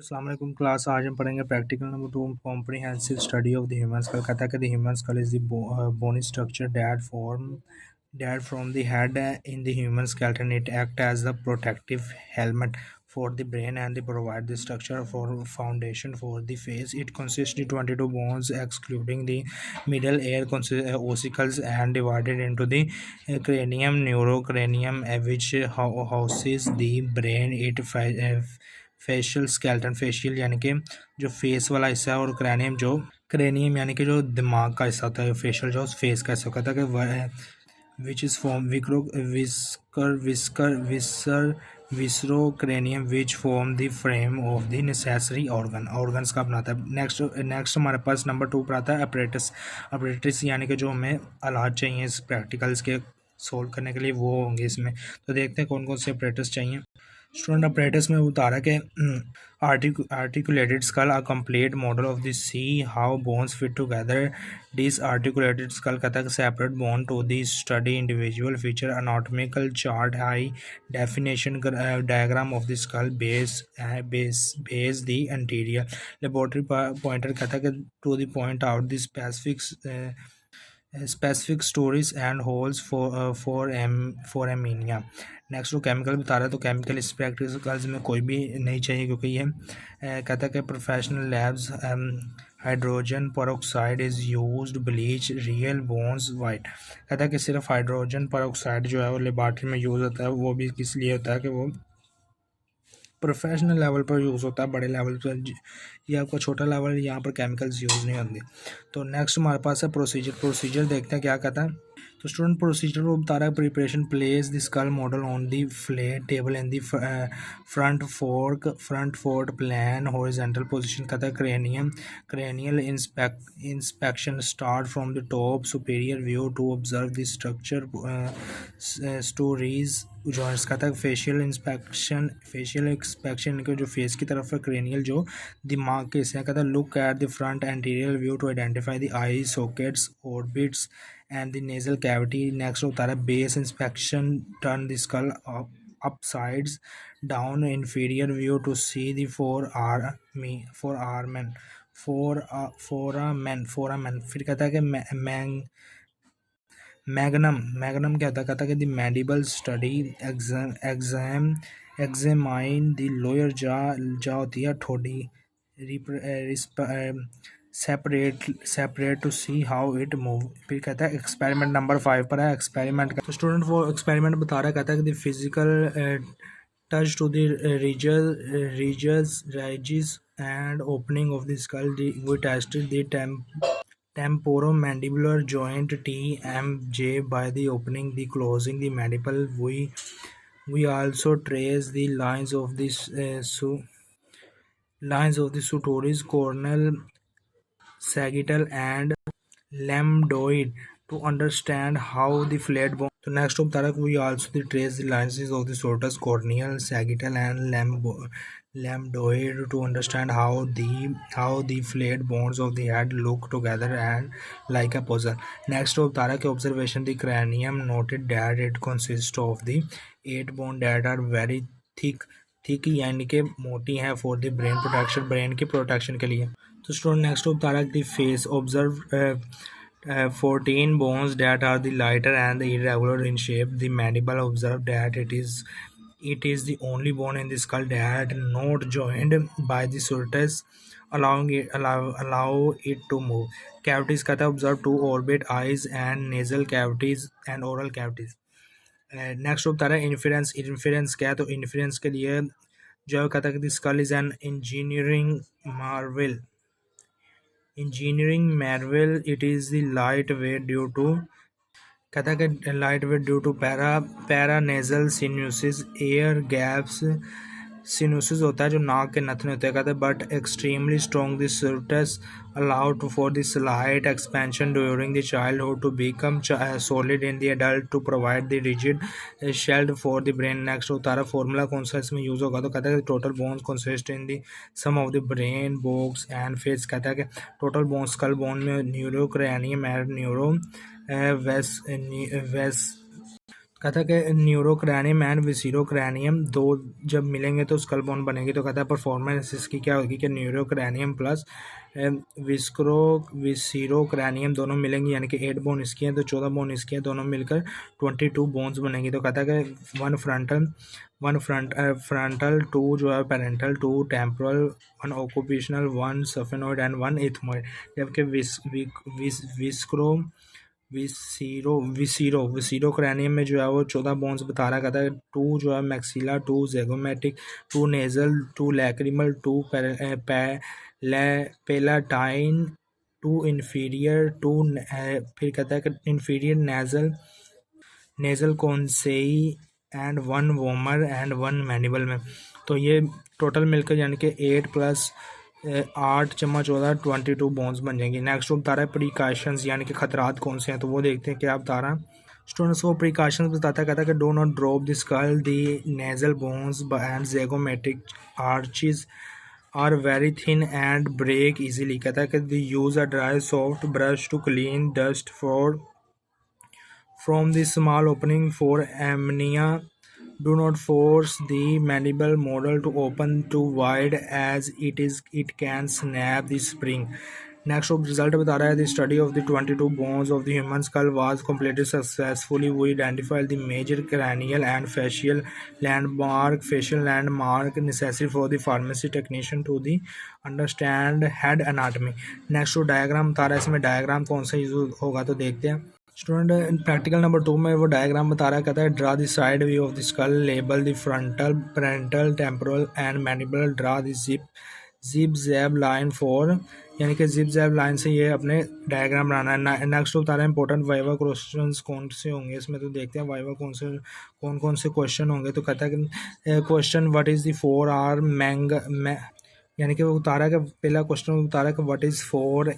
अस्सलाम वालेकुम क्लास। आज हम पढ़ेंगे practical number 2 comprehensive study of the human skull. कहता है कि the human skull is the bony structure that from the head in the human skeleton. It act as the protective helmet for the brain and they provide the structure for foundation for the face. It consists of 22 bones excluding the middle ear ossicles and divided into the cranium, neurocranium, which houses the brain. Facial skeleton, facial यानी कि जो face वाला हिस्सा है, और cranium जो cranium यानी कि जो दिमाग का हिस्सा होता है। फेशियल जो फेस का हिस्सा होता है कि which is form viscerocranium which form the frame of the necessary organs का बनाता है। नेक्स्ट हमारे पास नंबर 2 पर आता है अपरेटिस यानी कि जो हमें आलात चाहिए इस प्रैक्टिकल्स के सोल्व करने के लिए, वो होंगे इसमें। तो देखते हैं कौन कौन से अपरेटस चाहिए। स्टूडेंट अपरेटस में उतारा के articulated skull, a complete model of the see how bones fit together. This articulated skull कहता है separate bone to the study individual feature, anatomical chart, high definition diagram of the skull base the anterior laboratory pointer कहता है to the point out the specific stories and holes for ammonia. Next वो chemical बता रहा है, तो chemical इस practicals में कोई भी नहीं चाहिए क्योंकि ये कहता है कि professional labs hydrogen peroxide is used bleach real bones white. कहता है कि सिर्फ हाइड्रोजन परऑक्साइड जो है वो लेबॉर्ट्री में यूज़ होता है, वो भी किस लिए होता है कि वो प्रोफेशनल लेवल पर यूज़ होता है, बड़े लेवल पर ये आपका छोटा लेवल, यहाँ पर केमिकल्स यूज़ नहीं होंगे। तो नेक्स्ट हमारे पास है प्रोसीजर देखते हैं क्या कहता है। तो स्टूडेंट प्रोसीजर को बता रहा है preparation place the skull model on the flat table in the front fort plan horizontal position. कहता है cranial inspection start from the top superior view to observe the structure stories joints. कहता है facial inspection के जो face की तरफ है, cranial जो दिमाग के हिस्से। कहता है look at the front anterior view to identify the eye sockets orbits and the nasal cavity. Next होता है base inspection, turn the skull up sides down inferior view to see the foramen. फिर कहता है कि magnum क्या होता है। कहता है कि the mandible study examine the lower jaw होती है ठोडी separate to see how it move. फिर कहता है एक्सपेरिमेंट नंबर 5 पर है एक्सपेरिमेंट का। तो स्टूडेंट वो एक्सपेरिमेंट बता रहा है, कहता है कि the physical touch to the ridges and opening of the skull. We tested the temporomandibular joint TMJ by the opening the closing the mandible. We also trace the lines of the suturis corneal, sagittal and lambdoid to understand how the flat bone. So next of Tarak, we also trace the lines of the sortus corneal, sagittal and lambdoid to understand how the flat bones of the head look together and like a puzzle. Next of Tarak observation, the cranium noted that it consists of the 8 bones that are very thick यानी कि मोटी है for the brain protection, brain की protection के लिए। तो student next of तारक the face observe 14 bones that are the lighter and the irregular in shape. The mandible observed that it is the only bone in the skull that not joined by the surface, allow it to move. Cavities कहता है observed 2 orbit eyes and nasal cavities and oral cavities. Next होता है inference क्या है। तो inference के लिए जो कहता है कि skull is an engineering marvel it is the light weight due to. कहता है कि light weight due to paranasal sinuses air gaps. Sinuses होता है जो नाक के नथने होते हैं। कहते हैं but extremely strong this sutures allowed for this slight expansion during the childhood to become solid in the adult to provide the rigid shield for the brain. Next होता है फॉर्मूला कौन सा इसमें यूज़ होगा। तो कहता है total bones consist in the sum of the brain box and face. कहता है कि टोटल बोन्स स्कल बोन में न्यूरो क्रैनियम एंड न्यूरो वेस कहता है कि न्यूरोक्रैनियम एंड विसीरोक्रैनियम दो जब मिलेंगे तो स्कल बोन बनेगी। तो कहता है परफॉर्मेंस इसकी क्या होगी कि न्यूरोक्रैनियम प्लस विस्क्रो विसीरोक्रैनियम दोनों मिलेंगी, यानी कि 8 बोन इसकी हैं तो 14 बोन इसकी हैं, दोनों मिलकर 22 बोन्स बनेंगी। तो कहता है कि वन फ्रंटल, टू जो है पेरेंटल, टू टेम्पोरल, वन ऑक्यूपेशनल, one sphenoid and one ethmoid. जबकि विस्क्रो विसीरो क्रैनियम में जो है वो 14 बोन्स बता रहा कहता है। टू जो है maxilla, two zygomatic, two nasal, two lacrimal, two palatine, two inferior, two फिर कहता है कि inferior nasal conchae and one vomer and one mandible में। तो ये टोटल मिलकर यानी कि 8 प्लस 8 जमा 14 22 बोन्स बन जाएंगी। नेक्स्ट वो बता रहा है प्रिकॉशंस यानी कि खतरात कौन से हैं, तो वो देखते हैं क्या बता रहा है। स्टूडेंट्स को प्रिकॉशंस बताता है, कहता है कि do not drop the skull, the nasal bones and zygomatic arches are very thin and break easily. कहता है कि use a dry soft brush to clean dust from the small opening for ammonia. Do not force the mandible model to open too wide as it can snap the spring. Next result बता रहा है the study of the 22 bones of the human school was completed successfully. We identified the major cranial and facial landmark necessary for the pharmacy technician to the understand head anatomy. Next diagram बता रहा है, इसमें diagram कौन सा use होगा तो देखते हैं। स्टूडेंट प्रैक्टिकल नंबर 2 में वो डायग्राम बता रहा है, कहता है draw the side view of the skull, label the frontal, parietal, temporal and mandible, draw the जिप जैब लाइन फॉर, यानी कि जिप जैब लाइन से ये अपने डायग्राम बनाना है। नेक्स्ट बता रहे हैं इंपॉर्टेंट वाइवा क्वेश्चंस कौन से होंगे इसमें, तो देखते हैं वाइवा कौन से क्वेश्चन होंगे। तो कहता है कि question what is the 4R मैंग, यानी कि वो बता रहा है कि पहला क्वेश्चन बता रहा है कि व्हाट इज़ 4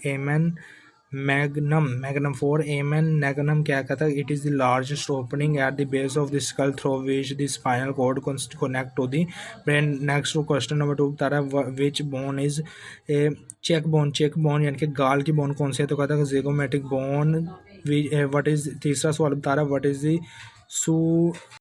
मैग्नम 4 मैग्नम क्या कहता है, it is the largest opening at the base of the skull through which the spinal cord connect to the brain. Next question number 2 बता रहा है which bone is a cheek bone यानी कि गाल की बोन कौन सी है, तो कहता है ज़ैगोमेटिक बोन। व्हाट इज तीसरा सवाल बता रहा है व्हाट इज द